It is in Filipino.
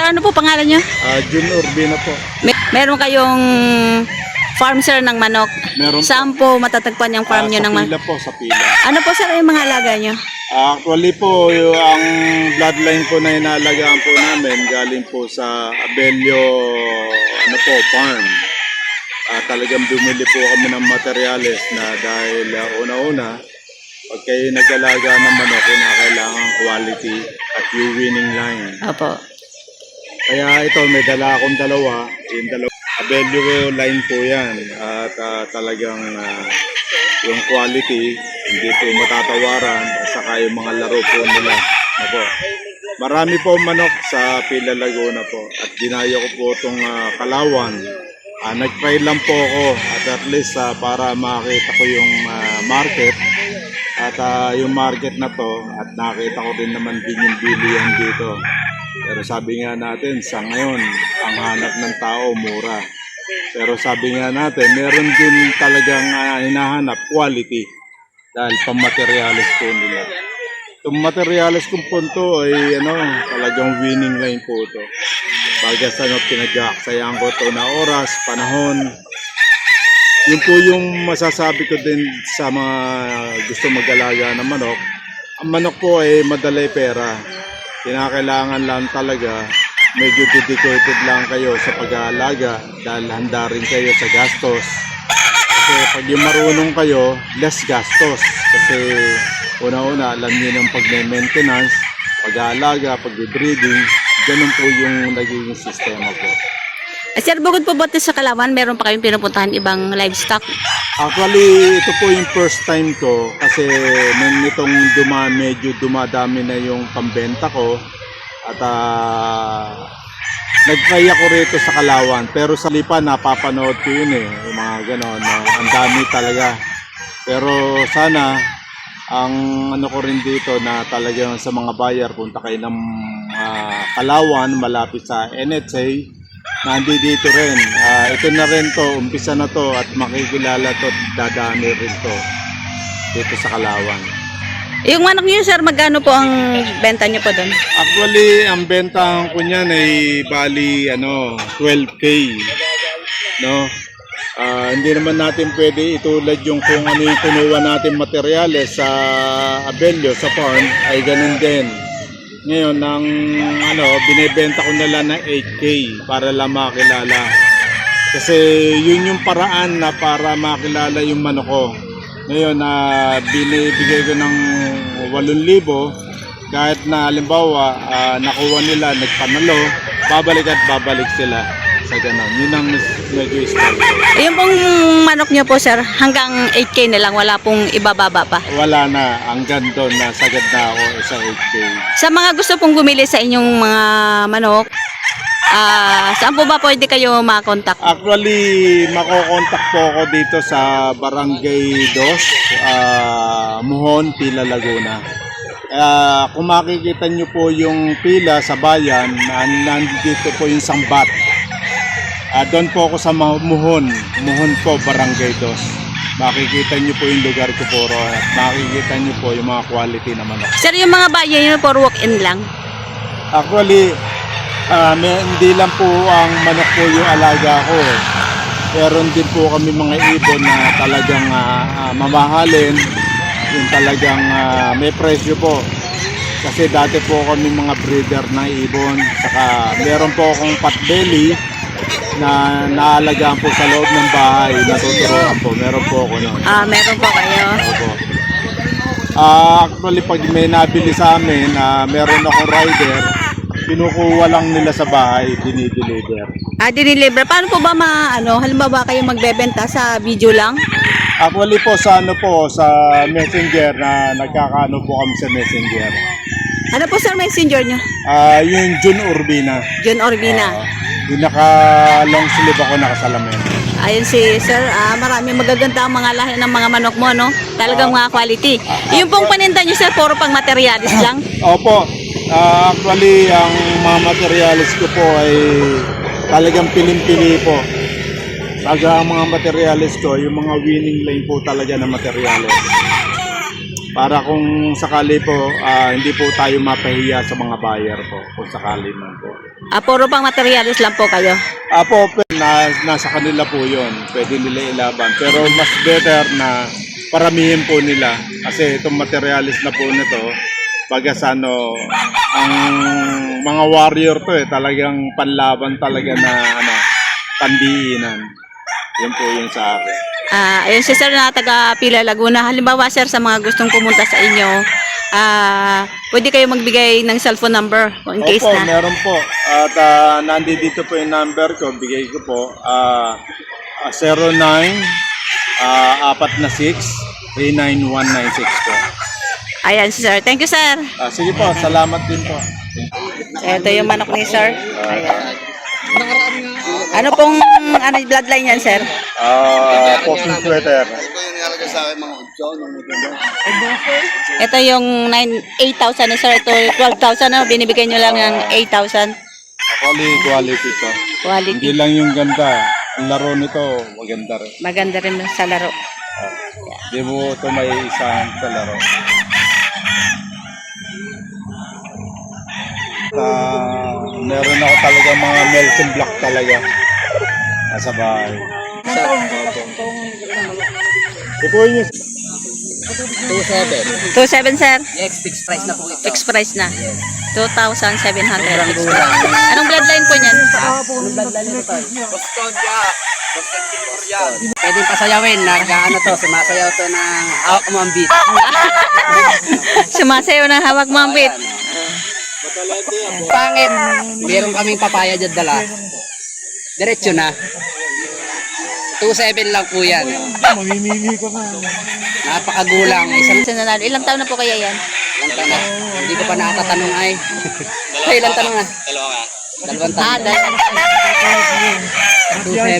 ano po pangalan nyo? Jun Urbina po. Meron kayong farm sir ng manok. Meron Saan po matatagpuan yung farm nyo sa ng manok? pila po, sa pila. Ano po sir yung mga alaga nyo? Actually po, ang bloodline po na inaalagaan po namin galing po sa Abelio farm. Talagang bumili po kami ng materyales na dahil una-una, pag kayo nag-alaga ng manok, kailangan quality at yung winning line. Opo. Kaya ito, may dala akong dalawa. Yung dalawa, Abelio line po yan. At talagang yung quality, hindi po matatawaran. At saka yung mga laro po nila. Ako. Marami po manok sa Pila Laguna po. At dinaya ko po itong Kalawan. Nag-try lang po ako at least para makita ko yung market. At yung market na to, at nakita ko din naman din yung bilihan dito. Pero sabi nga natin, sa ngayon, ang hanap ng tao, mura. Pero sabi nga natin, meron din talagang hinahanap, quality. Dahil pang-materialis po nila. Itong materialis kong punto ay talagang winning line po ito. Bagas pinag-aaksayaan ko ito na oras, panahon. Yun po yung masasabi ko din sa mga gusto mag-alaga ng manok. Ang manok po ay madalay pera. Kinakailangan lang talaga medyo dedicated lang kayo sa pag-aalaga dahil handa rin kayo sa gastos. Kasi pag yung marunong kayo, less gastos. Kasi una-una, alam niyo ng pag-maintenance, pag-aalaga, pag-breeding, ganun po yung naging sistema po. Sir, bukod po ba sa Kalawan, meron pa kayong pinupuntahan ibang livestock? Actually, ito po yung first time ko kasi nung itong medyo dumadami na yung pambenta ko at nag-try ako rito sa Kalawan pero sa lipa napapanood ko yun yung mga ganon, ang dami talaga. Pero sana ang ko rin dito na talagang sa mga buyer, punta kayo ng Kalawan malapit sa NHA. Nandito rin. Ito na rin to, umpisa na to at makikilala to, dadami rin to dito sa Kalawan. Yung manok niyo sir, magkano po ang benta niyo po doon? Actually, ang benta ko niyan ay bali 12K. No? Hindi naman natin pwede itulad yung kung ano yung kinuha natin materyales sa Abelio, sa farm, ay ganun din. Ngayon, binibenta ko na lang ng 8K para lang makilala. Kasi yun yung paraan na para makilala yung manok ko. Ngayon, binibigay ko ng 8,000. Kahit na halimbawa, nakuha nila, nagpanalo, babalik at babalik sila sa ganun. Yun ang medyo style ko. Yung pong manok niyo po sir, hanggang 8K na lang, wala pong ibababa pa? Wala na, hanggang doon na sagad na ako sa 8K. Sa mga gusto pong bumili sa inyong mga manok, saan po ba pwede kayo makontak? Actually, makokontak po ako dito sa Barangay 2, Muhon, Pila, Laguna. Kung makikita nyo po yung pila sa bayan, nandito po yung Sambat. Doon po ako sa Muhon po, Barangay 2. Makikita nyo po yung lugar ko po at makikita nyo po yung mga quality na manok. Sir, yung mga bayan nyo po walk-in lang? Actually, hindi lang po ang manok po yung alaga ko. Meron din po kami mga ibon na talagang mamahalin. Yung talagang may presyo po. Kasi dati po kami mga breeder ng ibon. Saka meron po akong potbelly na naalagaan po sa loob ng bahay. Natuturuan po. Meron po ako noon. Meron po kayo? Opo. Actually, pag may nabili sa amin, meron akong rider. Kinukuha lang nila sa bahay, dinideliver. Dinideliver. Paano po ba halimbawa kayo magbebenta sa video lang? Actually po sa Messenger na nagkakaano po kami sa Messenger. Ano po sir messenger nyo? Yung Jun Urbina. Jun Urbina. Yung naka-long sleeve ako, nakasalamin. Ayun si sir, marami magaganda ang mga lahi ng mga manok mo, no? Talagang mga quality. Yung pong paninda nyo sir, puro pang materialis lang? Opo. Actually, ang mga materialis ko po ay talagang pilim-pili po. Taga ang mga materialis ko, yung mga winning line po talaga na materialis. para kung sakali po, hindi po tayo mapahiya sa mga buyer po, kung sakali man po. Puro pang materials lang po kayo. Apo, nasa kanila po yon, pwede nila ilaban. Pero mas better na paramihin po nila. Kasi itong materialis na po nito, bagas ano, ang mga warrior to talagang panlaban talaga na pandiinan. Yun po yung sa akin. Ayun si sir na taga Pila, Laguna. Halimbawa sir, sa mga gustong pumunta sa inyo, pwede kayo magbigay ng cellphone number in case Opo, na. meron po. At nandito po yung number ko, bigay ko po. 09-46-39196 po. Ayan si sir. Thank you sir. Sige po, salamat din po. Ito yung manok ni sir. Ayan. Ano pong bloodline yan sir? Posting sweater. Ito yung 8,000 ni sir. Ito 12,000 na. Binibigay nyo lang ng 8,000. Quality to. Quality. Hindi lang yung ganda. Ang laro nito, maganda rin. Maganda rin sa laro. Di mo ito may isahan sa laro. Meron ako talaga mga Nelson Black talaga. Nasa bahay. Ipuin nyo. 2,700 sir. Yes, fixed price na po ito. Fixed price na. 2,700 fixed price. Anong bloodline po niyan? Pwede pasayawin, nag-ano to, sumasayaw to ng hawak mo ang beat. Sumasayaw ng hawak mambit. Pangit, meron kaming papaya dyan dala. Diretso na. 2.7 lang po yan. Mamimili ka na. Napakagulang. Isang Nanalo. Ilang taon na po kaya yan? taon na. Hindi ko pa nakatatanong ay. Ay, ilang tanong na? Dalawang taon. Dahil 2.7.